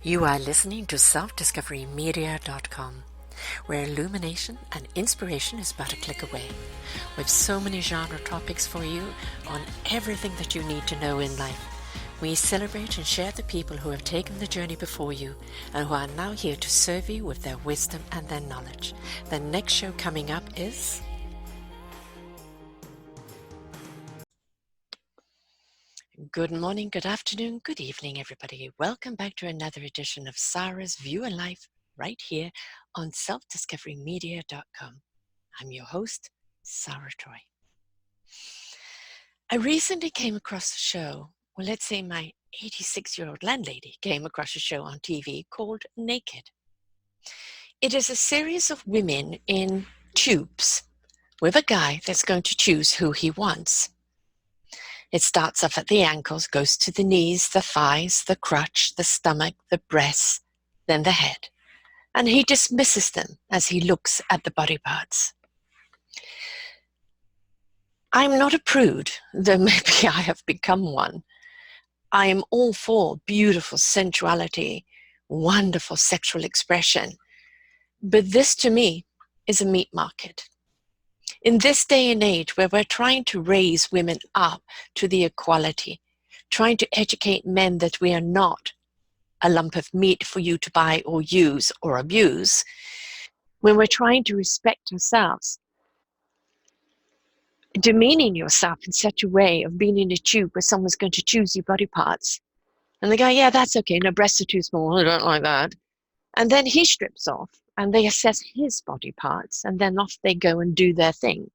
You are listening to selfdiscoverymedia.com, where illumination and inspiration is but a click away. With so many genre topics for you on everything that you need to know in life. We celebrate and share the people who have taken the journey before you and who are now here to serve you with their wisdom and their knowledge. The next show coming up is... Good morning, good afternoon, good evening, everybody. Welcome back to another edition of Sara's View in Life right here on selfdiscoverymedia.com. I'm your host, Sara Troy. I recently came across a show, well, let's say my 86-year-old landlady came across a show on TV called Naked. It is a series of women in tubes with a guy that's going to choose who he wants. It starts off at the ankles, goes to the knees, the thighs, the crotch, the stomach, the breasts, then the head. And he dismisses them as he looks at the body parts. I'm not a prude, though maybe I have become one. I am all for beautiful sensuality, wonderful sexual expression. But this to me is a meat market. In this day and age where we're trying to raise women up to the equality, trying to educate men that we are not a lump of meat for you to buy or use or abuse, when we're trying to respect ourselves, demeaning yourself in such a way of being in a tube where someone's going to choose your body parts. And they go, yeah, that's okay, no, breasts are too small, I don't like that. And then he strips off and they assess his body parts and then off they go and do their thing.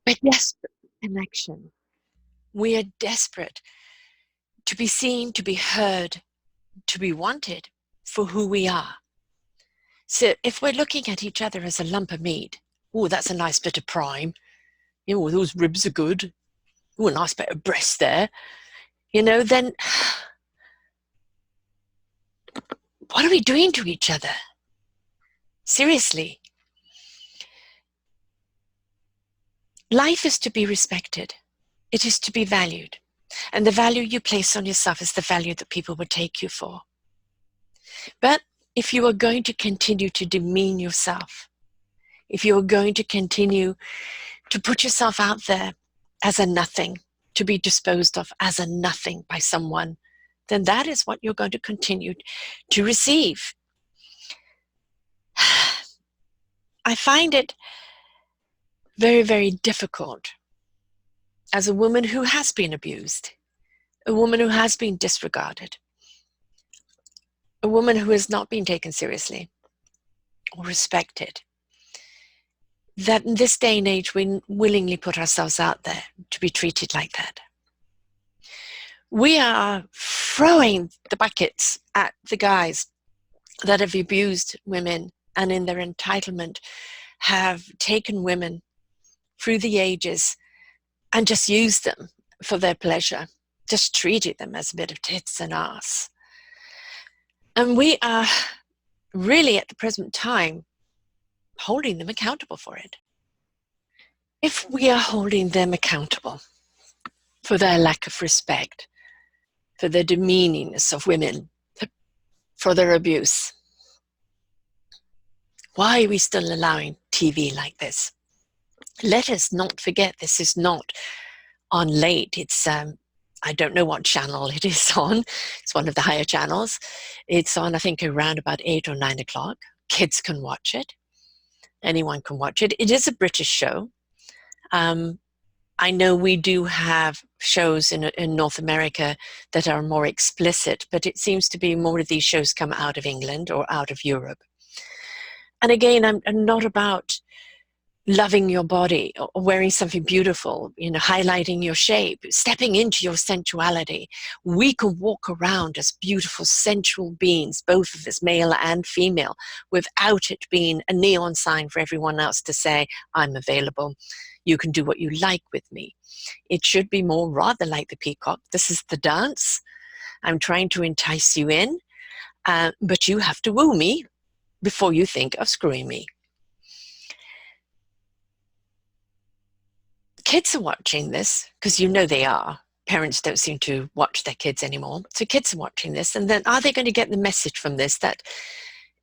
We're desperate for connection. We are desperate to be seen, to be heard, to be wanted for who we are. So if we're looking at each other as a lump of meat, oh, that's a nice bit of prime. You know, those ribs are good. Oh, a nice bit of breast there. You know, then what are we doing to each other? Seriously. Life is to be respected. It is to be valued. And the value you place on yourself is the value that people will take you for. But if you are going to continue to demean yourself, if you are going to continue to put yourself out there as a nothing, to be disposed of as a nothing by someone, then that is what you're going to continue to receive. I find it very, very difficult as a woman who has been abused, a woman who has been disregarded, a woman who has not been taken seriously or respected, that in this day and age we willingly put ourselves out there to be treated like that. We are throwing the buckets at the guys that have abused women and in their entitlement have taken women through the ages and just used them for their pleasure, just treated them as a bit of tits and ass. And we are really at the present time holding them accountable for it. If we are holding them accountable for their lack of respect, for the demeaningness of women, for their abuse, why are we still allowing TV like this? Let us not forget this is not on late. It's, I don't know what channel it is on. It's one of the higher channels. It's on, I think, around about 8 or 9 o'clock. Kids can watch it. Anyone can watch it. It is a British show. I know we do have shows in North America that are more explicit, but it seems to be more of these shows come out of England or out of Europe. And again, I'm not about loving your body or wearing something beautiful, you know, highlighting your shape, stepping into your sensuality. We can walk around as beautiful, sensual beings, both of us, male and female, without it being a neon sign for everyone else to say, I'm available. You can do what you like with me. It should be more rather like the peacock. This is the dance. I'm trying to entice you in, but you have to woo me before you think of screwing me. Kids are watching this because you know they are. parents don't seem to watch their kids anymore. So kids are watching this, and then are they going to get the message from this that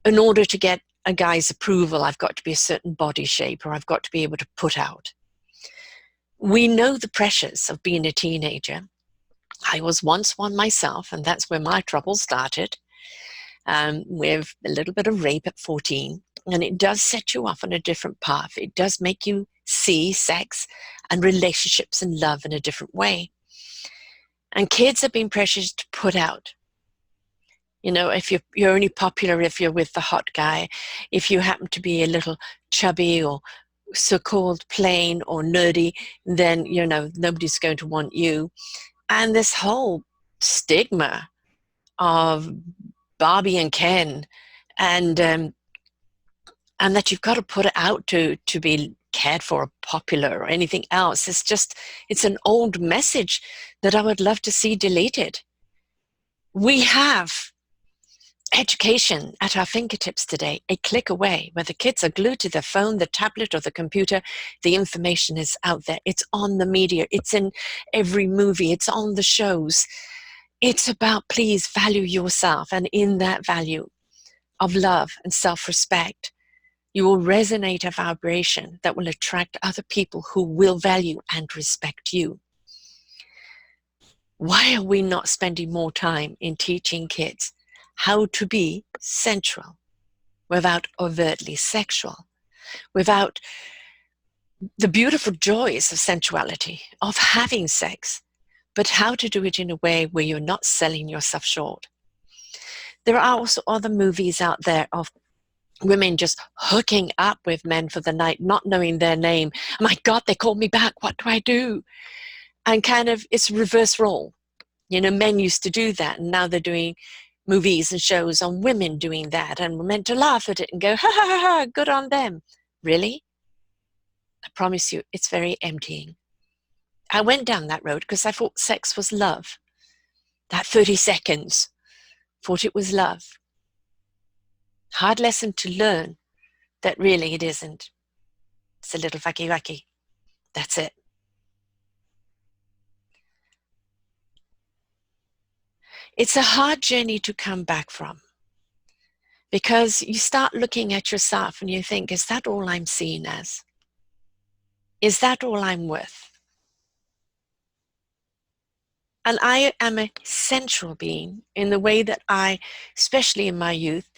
in order to get a guy's approval, I've got to be a certain body shape, or I've got to be able to put out? We know the pressures of being a teenager. I was once one myself, and that's where my trouble started, with a little bit of rape at 14. And it does set you off on a different path. It does make you see sex and relationships and love in a different way. And kids have been pressured to put out. You know, if you're only popular if you're with the hot guy, if you happen to be a little chubby or so-called plain or nerdy, then, you know, nobody's going to want you. And this whole stigma of Barbie and Ken, and that you've got to put it out to be cared for or popular or anything else. It's an old message that I would love to see deleted. We have education at our fingertips today, a click away. Whether kids are glued to their phone, the tablet, or the computer, the information is out there. It's on the media. It's in every movie. It's on the shows. It's about, please value yourself. And in that value of love and self-respect, you will resonate a vibration that will attract other people who will value and respect you. Why are we not spending more time in teaching kids how to be sensual without overtly sexual, without the beautiful joys of sensuality, of having sex, but how to do it in a way where you're not selling yourself short? There are also other movies out there of women just hooking up with men for the night, not knowing their name. Oh my God, they called me back. What do I do? And kind of, it's reverse role. You know, men used to do that, and now they're doing movies and shows on women doing that, and we're meant to laugh at it and go, ha ha ha ha, good on them. Really? I promise you, it's very emptying. I went down that road because I thought sex was love. That 30 seconds, thought it was love. Hard lesson to learn that really it isn't. It's a little wacky wacky. That's it. It's a hard journey to come back from, because you start looking at yourself and you think, is that all I'm seen as? Is that all I'm worth? And I am a sensual being in the way that I, especially in my youth,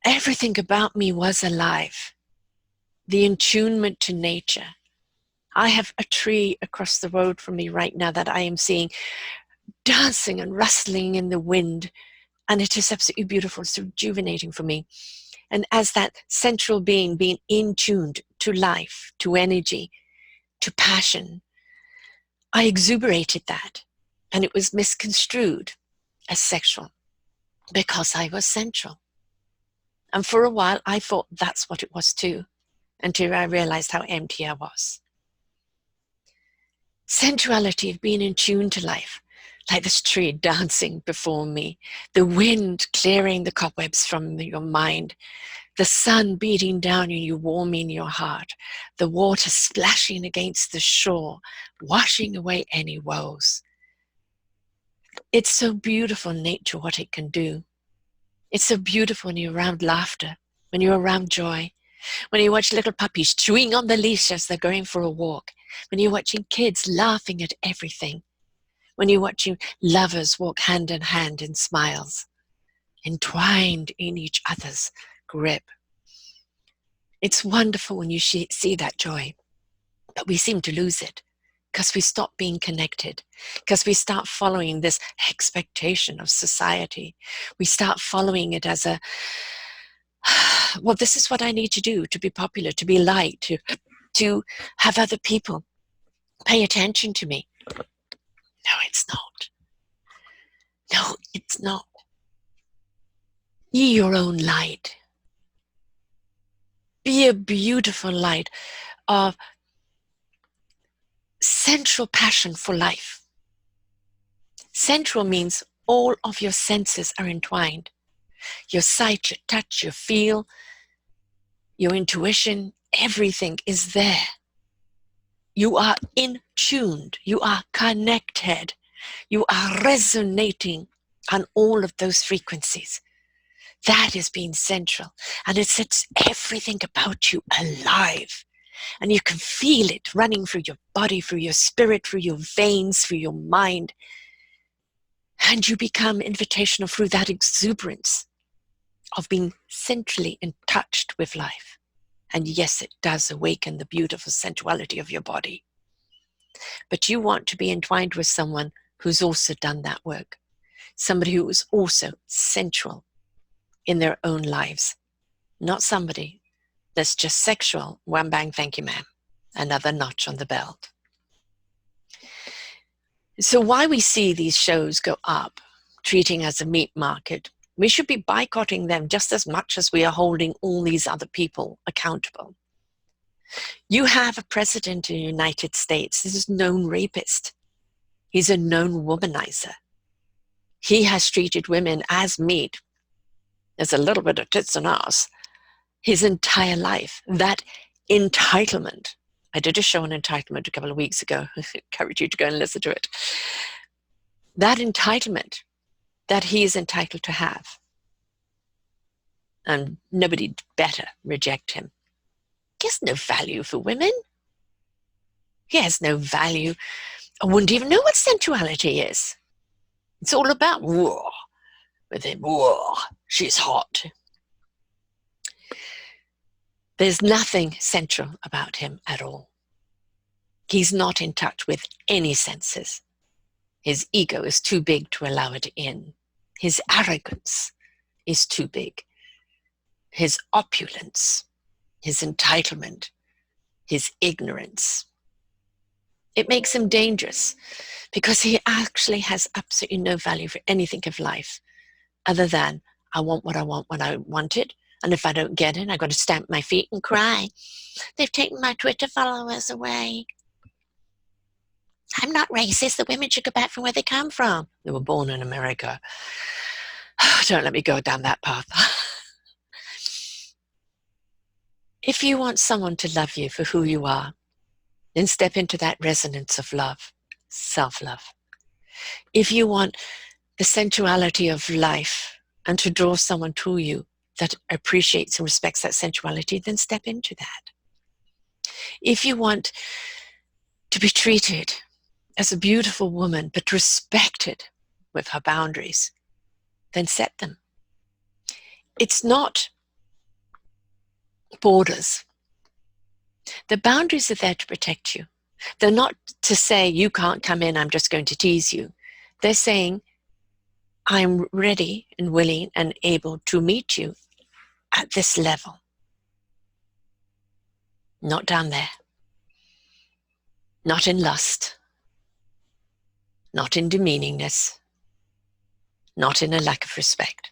everything about me was alive. The attunement to nature. I have a tree across the road from me right now that I am seeing dancing and rustling in the wind. And it is absolutely beautiful. It's rejuvenating for me. And as that central being, being in tuned to life, to energy, to passion, I exuberated that. And it was misconstrued as sexual because I was sensual. And for a while, I thought that's what it was too, until I realized how empty I was. Sensuality of being in tune to life, like this tree dancing before me, the wind clearing the cobwebs from your mind, the sun beating down on you, warming your heart, the water splashing against the shore, washing away any woes. It's so beautiful, nature, what it can do. It's so beautiful when you're around laughter, when you're around joy, when you watch little puppies chewing on the leash as they're going for a walk, when you're watching kids laughing at everything, when you're watching lovers walk hand in hand in smiles, entwined in each other's grip. It's wonderful when you see that joy, but we seem to lose it because we stop being connected, because we start following this expectation of society. We start following it as a, well, this is what I need to do to be popular, to be liked, to have other people pay attention to me. No, it's not. No, it's not. Be your own light. Be a beautiful light of central passion for life. Central means all of your senses are entwined. Your sight, your touch, your feel, your intuition, everything is there. You are in tuned. You are connected. You are resonating on all of those frequencies. That is being central. And it sets everything about you alive. And you can feel it running through your body, through your spirit, through your veins, through your mind. And you become invitational through that exuberance of being centrally in touch with life. And yes, it does awaken the beautiful sensuality of your body. But you want to be entwined with someone who's also done that work. Somebody who is also sensual in their own lives. Not somebody that's just sexual. Wham bang, thank you, ma'am. Another notch on the belt. So why we see these shows go up, treating as a meat market, we should be boycotting them just as much as we are holding all these other people accountable. You have a president in the United States. This is a known rapist. He's a known womanizer. He has treated women as meat. There's a little bit of tits and ass his entire life. That entitlement. I did a show on entitlement a couple of weeks ago. I encourage you to go and listen to it. That entitlement that he is entitled to have. And nobody better reject him. He has no value for women. He has no value. I wouldn't even know what sensuality is. It's all about, whoa, with him, whoa, she's hot. There's nothing sensual about him at all. He's not in touch with any senses. His ego is too big to allow it in. His arrogance is too big. His opulence, his entitlement, his ignorance. It makes him dangerous because he actually has absolutely no value for anything of life other than I want what I want when I want it. And if I don't get it, I've got to stamp my feet and cry. They've taken my Twitter followers away. I'm not racist. The women should go back from where they come from. They were born in America. Don't let me go down that path. If you want someone to love you for who you are, then step into that resonance of love, self-love. If you want the sensuality of life and to draw someone to you that appreciates and respects that sensuality, then step into that. If you want to be treated as a beautiful woman, but respected with her boundaries, then set them. It's not borders. The boundaries are there to protect you. They're not to say, you can't come in, I'm just going to tease you. They're saying, I'm ready and willing and able to meet you at this level. Not down there. Not in lust. Not in demeaningness. Not in a lack of respect.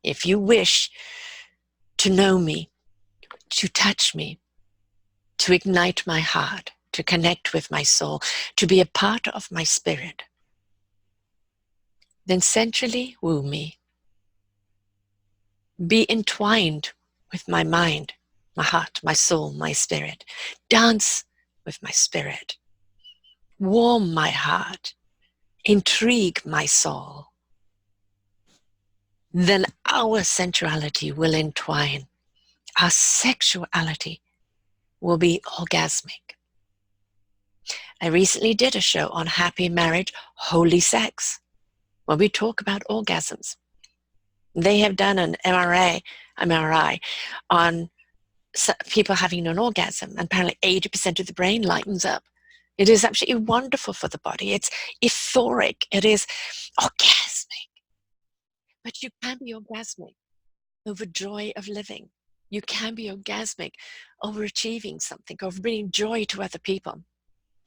If you wish to know me, to touch me, to ignite my heart, to connect with my soul, to be a part of my spirit, then sensually woo me. Be entwined with my mind, my heart, my soul, my spirit. Dance with my spirit. Warm my heart. Intrigue my soul. Then our sensuality will entwine. Our sexuality will be orgasmic. I recently did a show on happy marriage, holy sex, where we talk about orgasms. They have done an MRI on people having an orgasm, and apparently 80% of the brain lightens up. It is absolutely wonderful for the body. It's etheric. It is orgasmic. But you can be orgasmic over joy of living. You can be orgasmic over achieving something, over bringing joy to other people.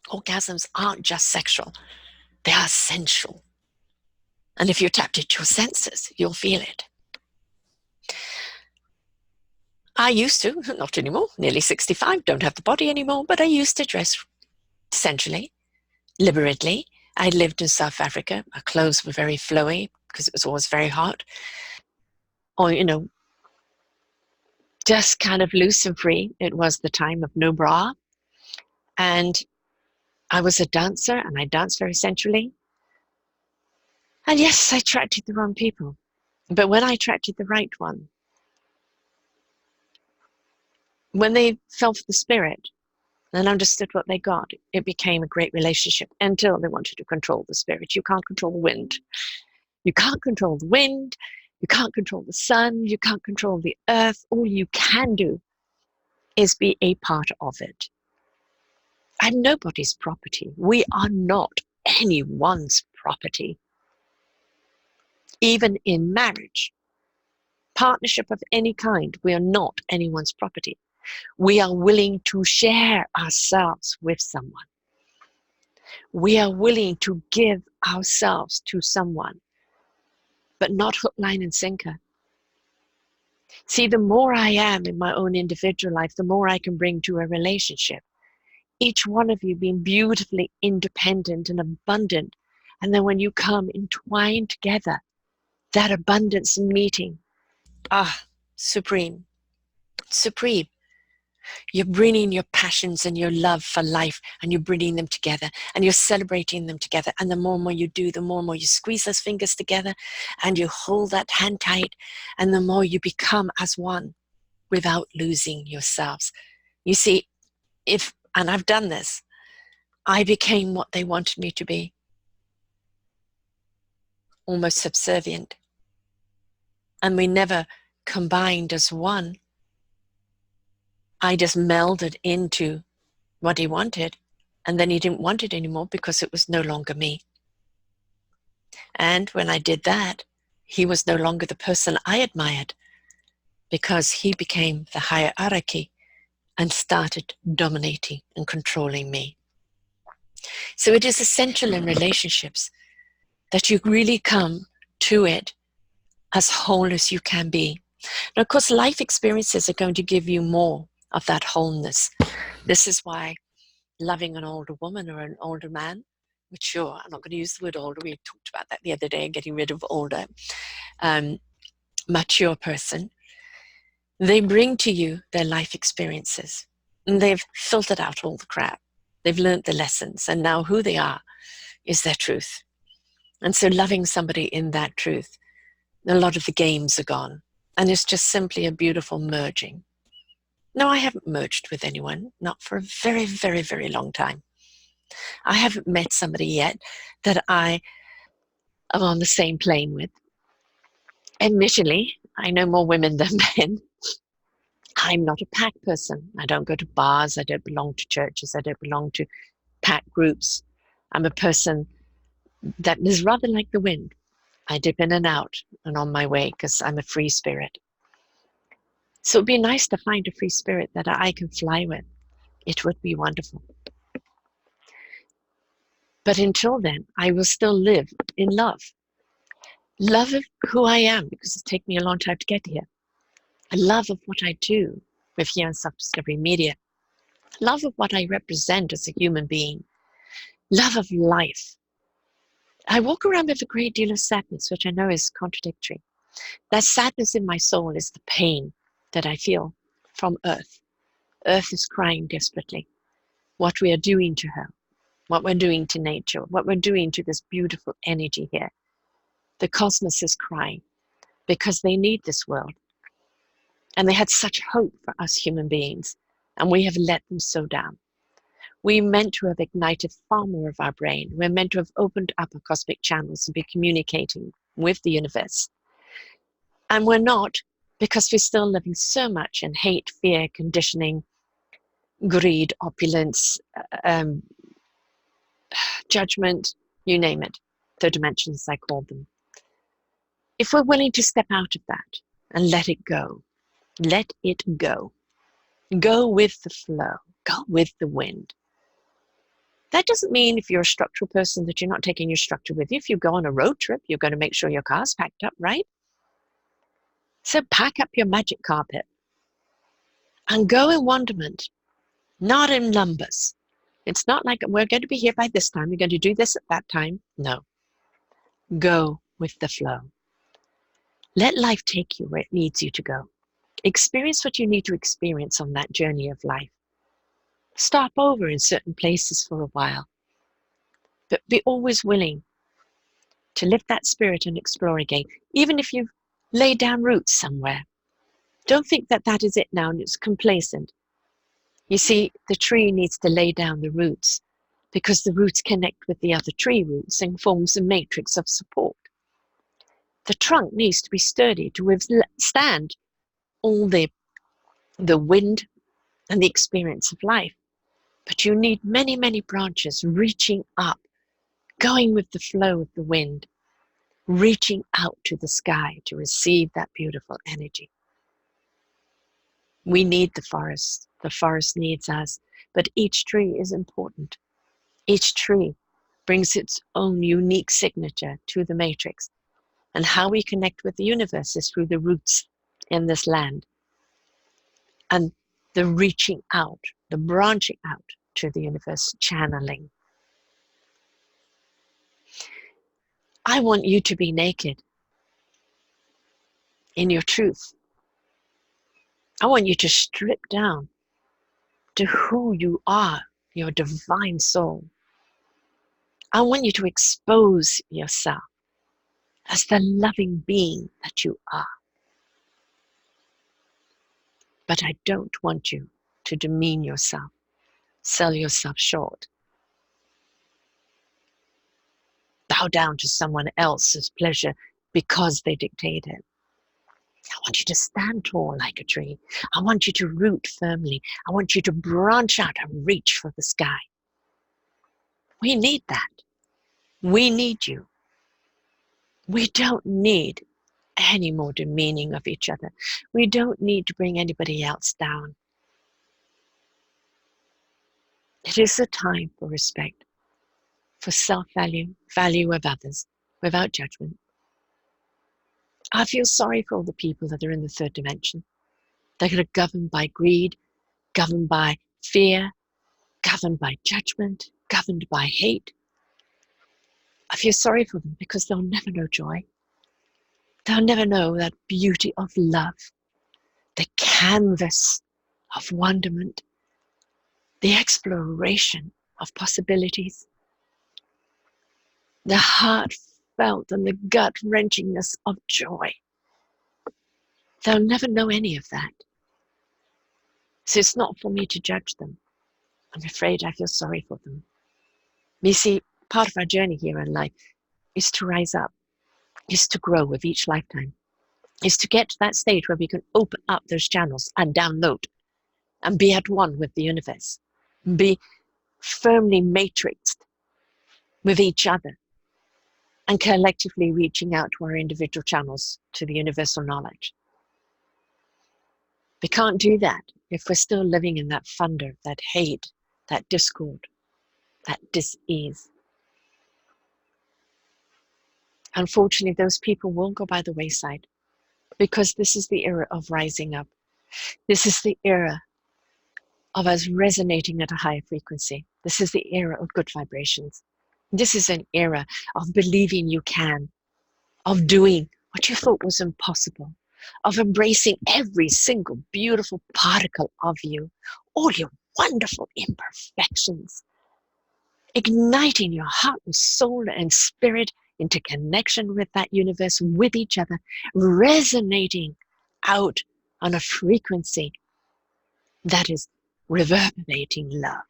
Orgasms aren't just sexual. They are sensual. And if you're tapped into your senses, you'll feel it. I used to, not anymore, nearly 65, don't have the body anymore, but I used to dress sensually, liberately. I lived in South Africa. My clothes were very flowy because it was always very hot. Or, just kind of loose and free. It was the time of no bra. And I was a dancer, and I danced very sensually. And yes, I attracted the wrong people. But when I attracted the right one, when they fell for the spirit and understood what they got, it became a great relationship until they wanted to control the spirit. You can't control the wind. You can't control the wind. You can't control the sun. You can't control the earth. All you can do is be a part of it. I'm nobody's property. We are not anyone's property. Even in marriage, partnership of any kind, we are not anyone's property. We are willing to share ourselves with someone. We are willing to give ourselves to someone, but not hook, line, and sinker. See, the more I am in my own individual life, the more I can bring to a relationship. Each one of you being beautifully independent and abundant. And then when you come entwined together, that abundance meeting, supreme, supreme. You're bringing your passions and your love for life, and you're bringing them together, and you're celebrating them together. And the more and more you do, the more and more you squeeze those fingers together, and you hold that hand tight, and the more you become as one without losing yourselves. You see, and I've done this, I became what they wanted me to be, almost subservient. And we never combined as one. I just melded into what he wanted, and then he didn't want it anymore because it was no longer me. And when I did that, he was no longer the person I admired because he became the hierarchy and started dominating and controlling me. So it is essential in relationships that you really come to it as whole as you can be. Now, of course, life experiences are going to give you more of that wholeness. This is why loving an older woman or an older man, mature, I'm not going to use the word older, we talked about that the other day, getting rid of older, mature person, they bring to you their life experiences, and they've filtered out all the crap. They've learned the lessons, and now who they are is their truth. And so loving somebody in that truth, a lot of the games are gone, and it's just simply a beautiful merging. No, I haven't merged with anyone, not for a very, very, very long time. I haven't met somebody yet that I am on the same plane with. Admittedly, I know more women than men. I'm not a pack person. I don't go to bars. I don't belong to churches. I don't belong to pack groups. I'm a person that is rather like the wind. I dip in and out and on my way because I'm a free spirit. So it'd be nice to find a free spirit that I can fly with. It would be wonderful. But until then, I will still live in love. Love of who I am, because it's taken me a long time to get here. A love of what I do with Here and Self-Discovery Media. Love of what I represent as a human being. Love of life. I walk around with a great deal of sadness, which I know is contradictory. That sadness in my soul is the pain that I feel from Earth. Earth is crying desperately. What we are doing to her, what we're doing to nature, what we're doing to this beautiful energy here. The cosmos is crying because they need this world. And they had such hope for us human beings, and we have let them so down. We meant to have ignited far more of our brain. We're meant to have opened up our cosmic channels and be communicating with the universe. And we're not, because we're still living so much in hate, fear, conditioning, greed, opulence, judgment, you name it, third dimensions, I call them. If we're willing to step out of that and let it go, let it go. Go with the flow. Go with the wind. That doesn't mean if you're a structural person that you're not taking your structure with you. If you go on a road trip, you're going to make sure your car's packed up, right? So pack up your magic carpet and go in wonderment, not in numbers. It's not like we're going to be here by this time, we're going to do this at that time. No. Go with the flow. Let life take you where it needs you to go. Experience what you need to experience on that journey of life. Stop over in certain places for a while, but be always willing to lift that spirit and explore again, even if you've laid down roots somewhere. Don't think that that is it now and it's complacent. You see, the tree needs to lay down the roots because the roots connect with the other tree roots and forms a matrix of support. The trunk needs to be sturdy to withstand all the wind and the experience of life. But you need many, many branches reaching up, going with the flow of the wind, reaching out to the sky to receive that beautiful energy. We need the forest needs us, but each tree is important. Each tree brings its own unique signature to the matrix, and how we connect with the universe is through the roots in this land, and the reaching out, the branching out to the universe, channeling. I want you to be naked in your truth. I want you to strip down to who you are, your divine soul. I want you to expose yourself as the loving being that you are. But I don't want you to demean yourself, sell yourself short, bow down to someone else's pleasure because they dictate it. I want you to stand tall like a tree. I want you to root firmly. I want you to branch out and reach for the sky. We need that. We need you. We don't need any more demeaning of each other. We don't need to bring anybody else down. It is a time for respect, for self-value, value of others, without judgment. I feel sorry for all the people that are in the third dimension. They're governed by greed, governed by fear, governed by judgment, governed by hate. I feel sorry for them because they'll never know joy. They'll never know that beauty of love, the canvas of wonderment, the exploration of possibilities, the heartfelt and the gut-wrenchingness of joy. They'll never know any of that. So it's not for me to judge them. I'm afraid I feel sorry for them. You see, part of our journey here in life is to rise up, is to grow with each lifetime, is to get to that stage where we can open up those channels and download and be at one with the universe, be firmly matrixed with each other, and collectively reaching out to our individual channels to the universal knowledge. We can't do that if we're still living in that thunder, that hate, that discord, that dis-ease. Unfortunately, those people will go by the wayside because this is the era of rising up. This is the era of us resonating at a higher frequency. This is the era of good vibrations. This is an era of believing you can, of doing what you thought was impossible, of embracing every single beautiful particle of you, all your wonderful imperfections, igniting your heart and soul and spirit into connection with that universe, with each other, resonating out on a frequency that is reverberating love.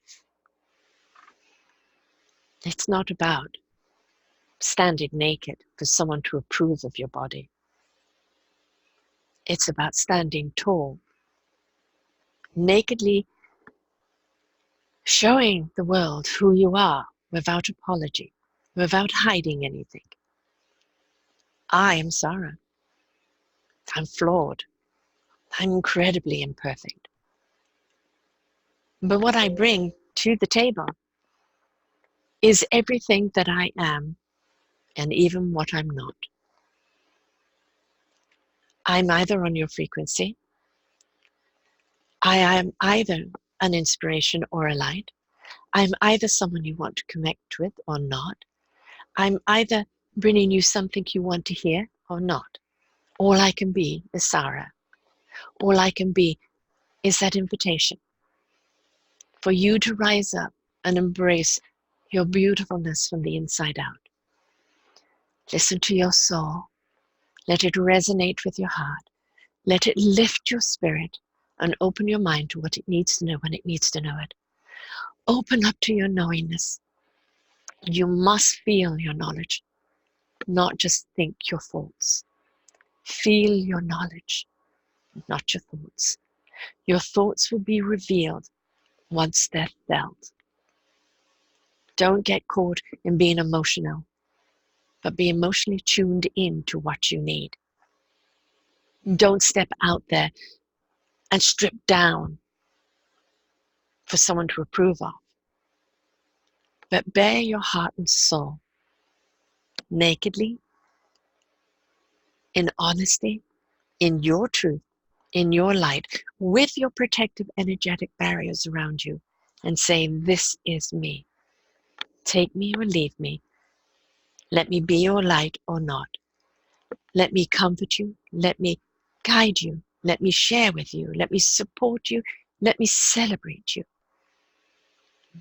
It's not about standing naked for someone to approve of your body. It's about standing tall, nakedly showing the world who you are without apology, without hiding anything. I am Sara. I'm flawed. I'm incredibly imperfect. But what I bring to the table is everything that I am and even what I'm not. I'm either on your frequency. I am either an inspiration or a light. I'm either someone you want to connect with or not. I'm either bringing you something you want to hear or not. All I can be is Sara. All I can be is that invitation. for you to rise up and embrace your beautifulness from the inside out. Listen to your soul. Let it resonate with your heart. Let it lift your spirit and open your mind to what it needs to know when it needs to know it. Open up to your knowingness. You must feel your knowledge, not just think your thoughts. Feel your knowledge, not your thoughts. Your thoughts will be revealed once they're felt. Don't get caught in being emotional, but be emotionally tuned in to what you need. Don't step out there and strip down for someone to approve of, but bare your heart and soul nakedly, in honesty, in your truth, in your light, with your protective energetic barriers around you, and say, this is me. Take me or leave me. Let me be your light or not. Let me comfort you. Let me guide you. Let me share with you. Let me support you. Let me celebrate you.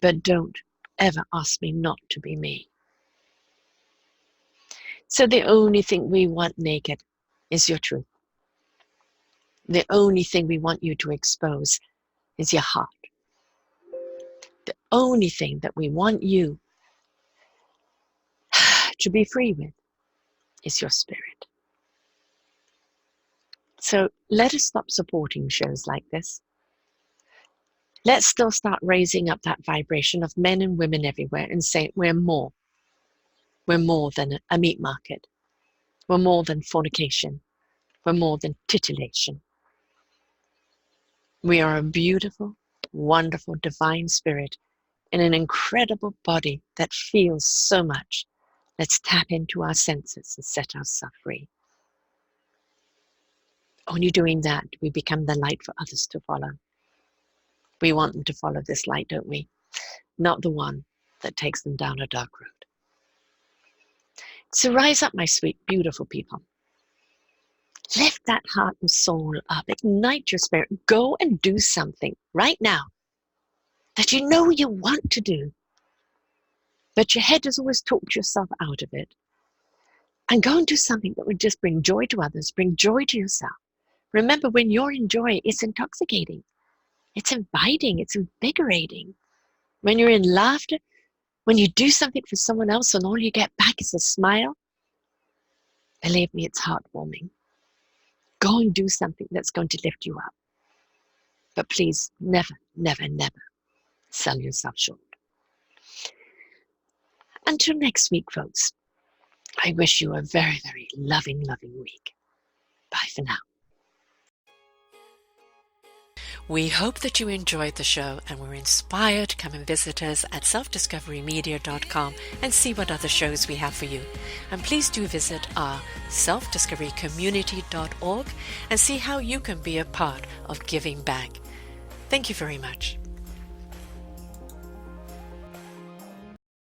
But don't ever ask me not to be me. So the only thing we want naked is your truth. The only thing we want you to expose is your heart. The only thing that we want you to be free with is your spirit. So let us stop supporting shows like this. Let's still start raising up that vibration of men and women everywhere and say we're more. We're more than a meat market. We're more than fornication. We're more than titillation. We are a beautiful, wonderful, divine spirit in an incredible body that feels so much. Let's tap into our senses and set ourselves free. Only doing that, we become the light for others to follow. We want them to follow this light, don't we? Not the one that takes them down a dark road. So rise up, my sweet, beautiful people. Lift that heart and soul up. Ignite your spirit. Go and do something right now that you know you want to do, but your head has always talked yourself out of it. And go and do something that would just bring joy to others, bring joy to yourself. Remember, when you're in joy, it's intoxicating. It's inviting. It's invigorating. When you're in laughter, when you do something for someone else and all you get back is a smile, believe me, it's heartwarming. Go and do something that's going to lift you up. But please, never, never, never sell yourself short. Until next week, folks, I wish you a very, very loving, loving week. Bye for now. We hope that you enjoyed the show and were inspired. Come and visit us at selfdiscoverymedia.com and see what other shows we have for you. And please do visit our selfdiscoverycommunity.org and see how you can be a part of giving back. Thank you very much.